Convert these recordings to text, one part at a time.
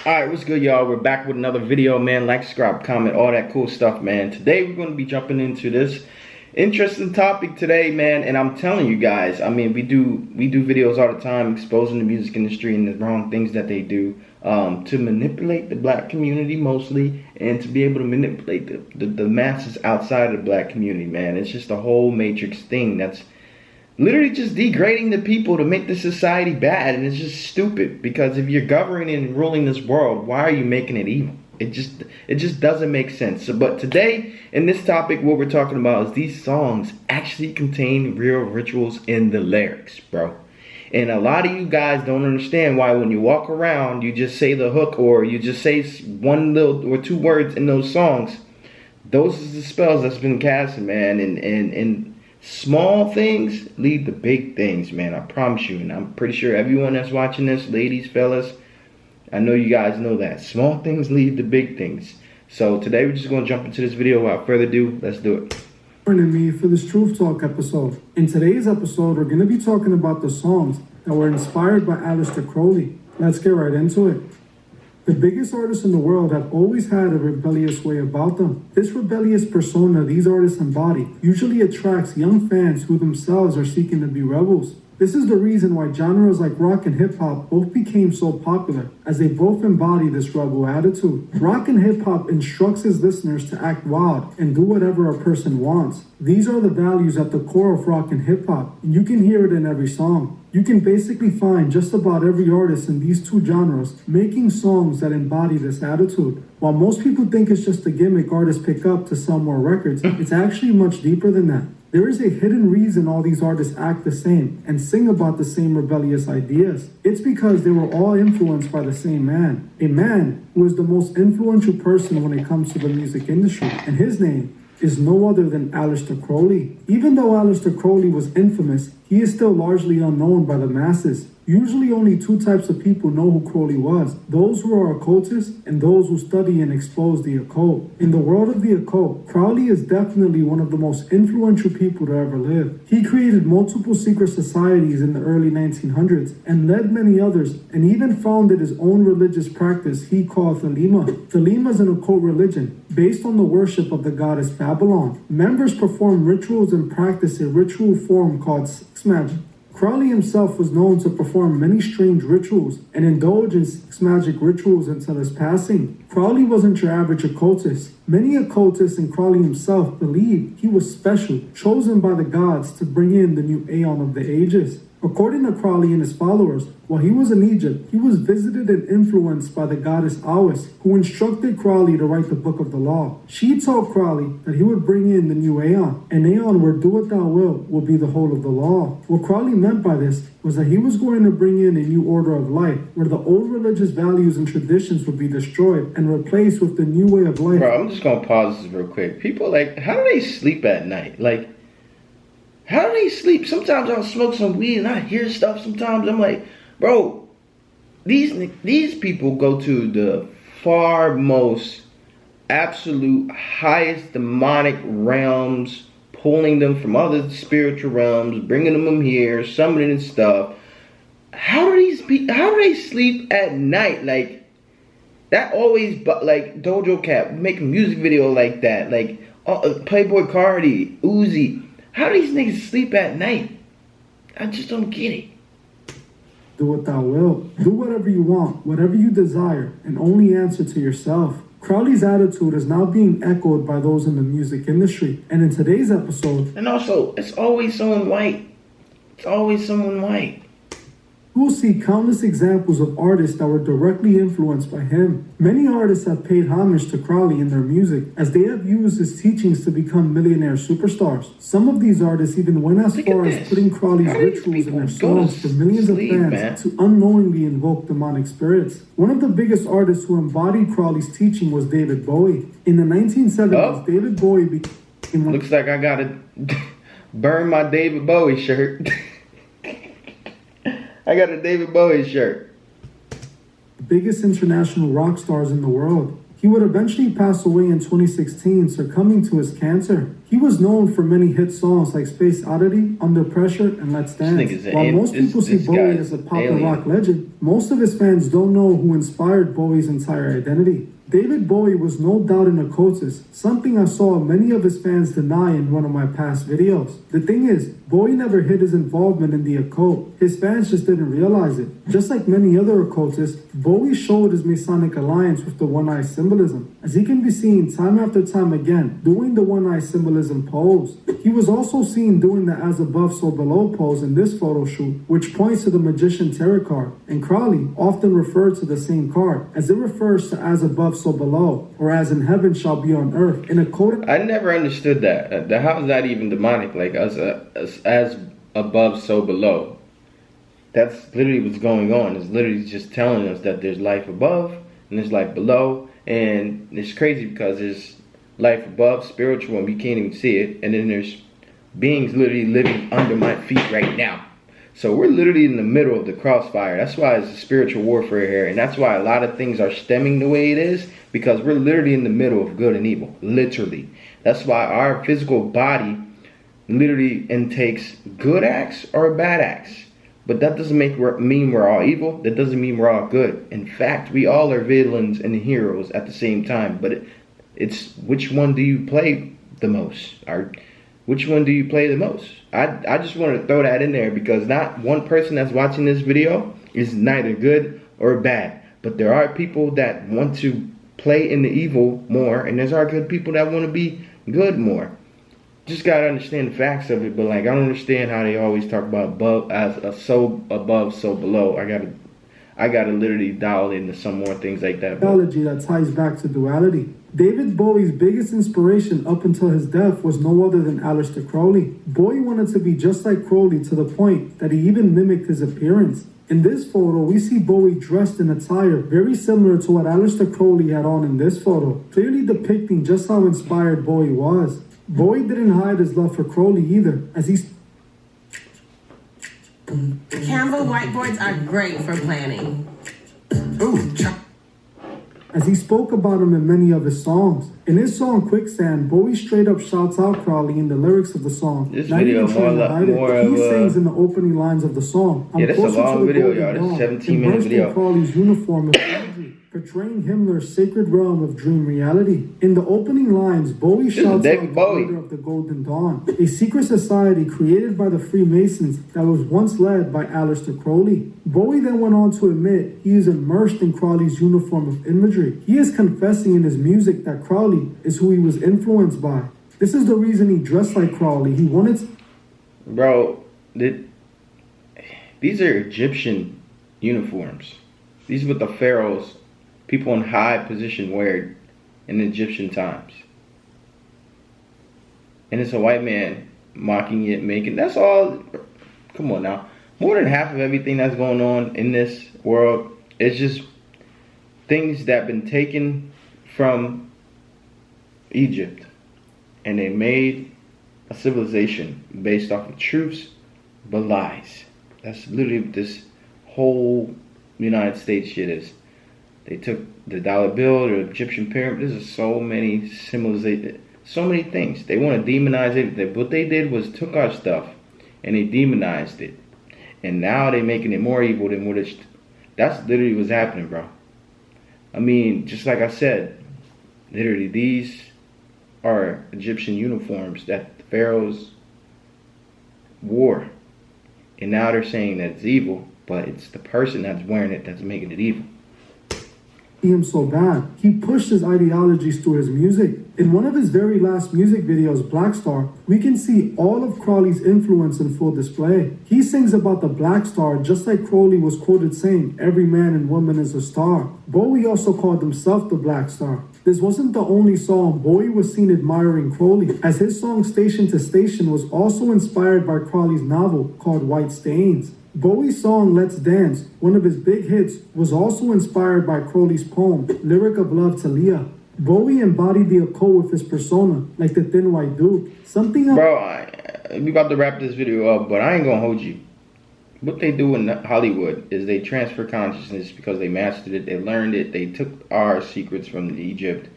Alright, what's good, y'all? We're back with another video, man. Like, subscribe, comment, all that cool stuff, man. Today we're going to be jumping into this interesting topic today, man. And I'm telling you guys, I mean, we do videos all the time exposing the music industry and the wrong things that they do to manipulate the black community mostly, and to be able to manipulate the masses outside of the black community, man. It's just a whole matrix thing that's literally just degrading the people to make the society bad, and it's just stupid. Because if you're governing and ruling this world, why are you making it evil? It just doesn't make sense. But today, in this topic, what we're talking about is these songs actually contain real rituals in the lyrics, bro. And a lot of you guys don't understand why when you walk around, you just say the hook, or you just say one little or two words in those songs. Those are the spells that's been casted, man, and small things lead to big things, man. I promise you. And I'm pretty sure everyone that's watching this, ladies, fellas, I know you guys know that. Small things lead to big things. So today we're just going to jump into this video. Without further ado, let's do it. Joining me for this Truth Talk episode. In today's episode, we're going to be talking about the songs that were inspired by Aleister Crowley. Let's get right into it. The biggest artists in the world have always had a rebellious way about them. This rebellious persona these artists embody usually attracts young fans who themselves are seeking to be rebels. This is the reason why genres like rock and hip-hop both became so popular, as they both embody this rebel attitude. Rock and hip-hop instructs its listeners to act wild and do whatever a person wants. These are the values at the core of rock and hip-hop, and you can hear it in every song. You can basically find just about every artist in these two genres making songs that embody this attitude. While most people think it's just a gimmick artists pick up to sell more records, it's actually much deeper than that. There is a hidden reason all these artists act the same and sing about the same rebellious ideas. It's because they were all influenced by the same man. A man who is the most influential person when it comes to the music industry. And his name is no other than Aleister Crowley. Even though Aleister Crowley was infamous, he is still largely unknown by the masses. Usually only two types of people know who Crowley was: those who are occultists and those who study and expose the occult. In the world of the occult, Crowley is definitely one of the most influential people to ever live. He created multiple secret societies in the early 1900s and led many others, and even founded his own religious practice he called Thelema. Thelema is an occult religion based on the worship of the goddess Babylon. Members perform rituals and practice a ritual form called sex magic. Crowley himself was known to perform many strange rituals and indulge in sex magic rituals until his passing. Crowley wasn't your average occultist. Many occultists and Crowley himself believed he was special, chosen by the gods to bring in the new aeon of the ages. According to Crowley and his followers, while he was in Egypt, he was visited and influenced by the goddess Awis, who instructed Crowley to write the Book of the Law. She told Crowley that he would bring in the new aeon, an aeon where do what thou will be the whole of the law. What Crowley meant by this was that he was going to bring in a new order of life, where the old religious values and traditions would be destroyed and replaced with the new way of life. Bro, I'm just going to pause this real quick. People, like, how do they sleep at night? Like, how do they sleep? Sometimes I'll smoke some weed and I hear stuff. Sometimes I'm like, bro, these people go to the far most absolute highest demonic realms, pulling them from other spiritual realms, bringing them here, summoning and stuff. How do they sleep at night? Like, that always, like, Dojo Cat make a music video like that, like Playboy Cardi, Uzi. How do these niggas sleep at night? I just don't get it. Do what thou wilt. Do whatever you want, whatever you desire, and only answer to yourself. Crowley's attitude is now being echoed by those in the music industry. And in today's episode... And also, it's always someone white. It's always someone white. We'll see countless examples of artists that were directly influenced by him. Many artists have paid homage to Crowley in their music, as they have used his teachings to become millionaire superstars. Some of these artists even went as far as putting Crowley's rituals in their songs for millions of fans to unknowingly invoke demonic spirits. One of the biggest artists who embodied Crowley's teaching was David Bowie. In the 1970s, David Bowie became... Looks like I gotta burn my David Bowie shirt. I got a David Bowie shirt. The biggest international rock stars in the world. He would eventually pass away in 2016, succumbing to his cancer. He was known for many hit songs like Space Oddity, Under Pressure, and Let's Dance. While most people see Bowie as a pop and rock legend, most of his fans don't know who inspired Bowie's entire identity. David Bowie was no doubt an occultist, something I saw many of his fans deny in one of my past videos. The thing is, Bowie never hid his involvement in the occult. His fans just didn't realize it. Just like many other occultists, Bowie showed his Masonic alliance with the one-eye symbolism, as he can be seen time after time again doing the one-eye symbolism pose. He was also seen doing the as above so below pose in this photo shoot, which points to the Magician Tarot card, and Crowley often referred to the same card, as it refers to as above so below, or as in heaven shall be on earth. In a code, I never understood that. How is that even demonic? Like as above, so below. That's literally what's going on. It's literally just telling us that there's life above and there's life below, and it's crazy because there's life above, spiritual, and we can't even see it, and then there's beings literally living under my feet right now. So we're literally in the middle of the crossfire. That's why it's a spiritual warfare here, and that's why a lot of things are stemming the way it is, because we're literally in the middle of good and evil, literally. That's why our physical body literally intakes good acts or bad acts. But that doesn't mean we're all evil. That doesn't mean we're all good. In fact, we all are villains and heroes at the same time. But it's which one do you play the most? Or which one do you play the most? I just wanted to throw that in there, because not one person that's watching this video is neither good or bad. But there are people that want to play in the evil more, and there's our good people that want to be good more. Just gotta understand the facts of it. But like, I don't understand how they always talk about above as a so above, so below. I gotta literally dial into some more things like that. Theology that ties back to duality. David Bowie's biggest inspiration up until his death was no other than Aleister Crowley. Bowie wanted to be just like Crowley to the point that he even mimicked his appearance. In this photo, we see Bowie dressed in attire very similar to what Aleister Crowley had on in this photo, clearly depicting just how inspired Bowie was. Bowie didn't hide his love for Crowley either, as he... Canva whiteboards are great for planning. As he spoke about him in many of his songs. In his song Quicksand, Bowie straight up shouts out Crowley in the lyrics of the song. This video He sings in the opening lines of the song. Yeah, this is a long video, y'all. This is a 17-minute video. Crowley's uniform of imagery, portraying Himmler's sacred realm of dream reality. In the opening lines, Bowie shouts out the leader of the Golden Dawn, a secret society created by the Freemasons that was once led by Aleister Crowley. Bowie then went on to admit he is immersed in Crowley's uniform of imagery. He is confessing in his music that Crowley is who he was influenced by. This is the reason he dressed like Crowley. He wanted to... Bro, these are Egyptian uniforms. These are what the pharaohs, people in high position, wear in Egyptian times. And it's a white man mocking it, making... That's all... Come on now. More than half of everything that's going on in this world is just things that have been taken from Egypt, and they made a civilization based off of truths but lies. That's literally what this whole United States shit is. They took the dollar bill, the Egyptian pyramid. There's so many symbolization, so many things. They want to demonize it. What they did was took our stuff and they demonized it, and now they're making it more evil than what it's. That's literally what's happening, bro. I mean, just like I said, literally these are Egyptian uniforms that the pharaohs wore, and now they're saying that it's evil, but it's the person that's wearing it that's making it evil. Him so bad. He pushed his ideologies through his music. In one of his very last music videos, Black Star, we can see all of Crowley's influence in full display. He sings about the Black Star just like Crowley was quoted saying, "Every man and woman is a star." Bowie also called himself the Black Star. This wasn't the only song Bowie was seen admiring Crowley, as his song Station to Station was also inspired by Crowley's novel called White Stains. Bowie's song Let's Dance, one of his big hits, was also inspired by Crowley's poem, Lyric of Love to Leah. Bowie embodied the occult with his persona, like the thin white dude. Something else. Bro, we about to wrap this video up, but I ain't gonna hold you. what they do in Hollywood is they transfer consciousness because they mastered it, they learned it, they took our secrets from Egypt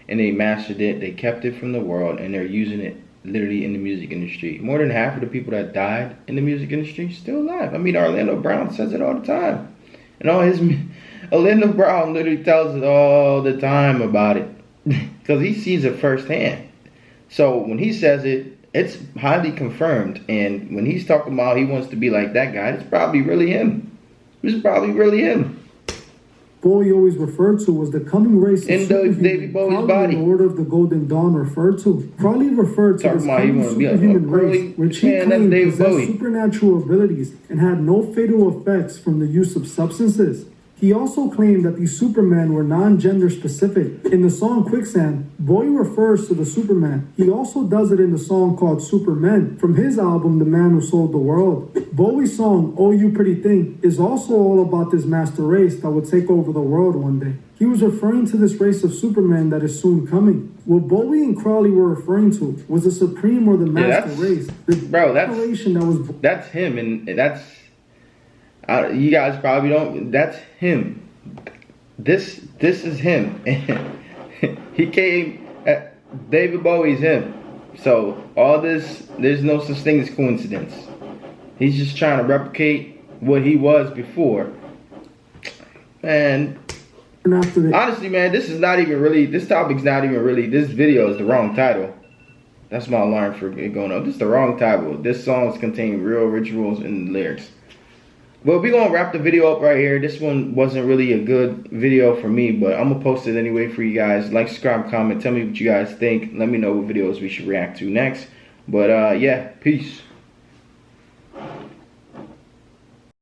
and they mastered it, they kept it from the world, and they're using it literally in the music industry. More than half of the people that died in the music industry still alive. I mean, Orlando Brown says it all the time. And all his Orlando Brown literally tells us all the time about it because he sees it firsthand. So when he says it, it's highly confirmed. And when he's talking about he wants to be like that guy, it's probably really him. It's probably really him. Bowie always referred to was the coming race of In David Bowie's body. The Order of the Golden Dawn referred to. Crowley referred to this coming superhuman race, which he claimed possessed supernatural abilities and had no fatal effects from the use of substances. He also claimed that these Supermen were non-gender specific. In the song Quicksand, Bowie refers to the Superman. He also does it in the song called Supermen from his album The Man Who Sold the World. Bowie's song Oh You Pretty Thing is also all about this master race that would take over the world one day. He was referring to this race of Supermen that is soon coming. What Bowie and Crowley were referring to was the supreme or the master race. That's him, and that's... you guys probably don't. That's him. This is him. He came. David Bowie's him. So all this, there's no such thing as coincidence. He's just trying to replicate what he was before. And honestly, man, this is not even really. This topic's not even really. This video is the wrong title. That's my alarm for it going up. This is the wrong title. This song contains real rituals and lyrics. Well, we're going to wrap the video up right here. This one wasn't really a good video for me, but I'm going to post it anyway for you guys. Like, subscribe, comment. Tell me what you guys think. Let me know what videos we should react to next. But, yeah, peace.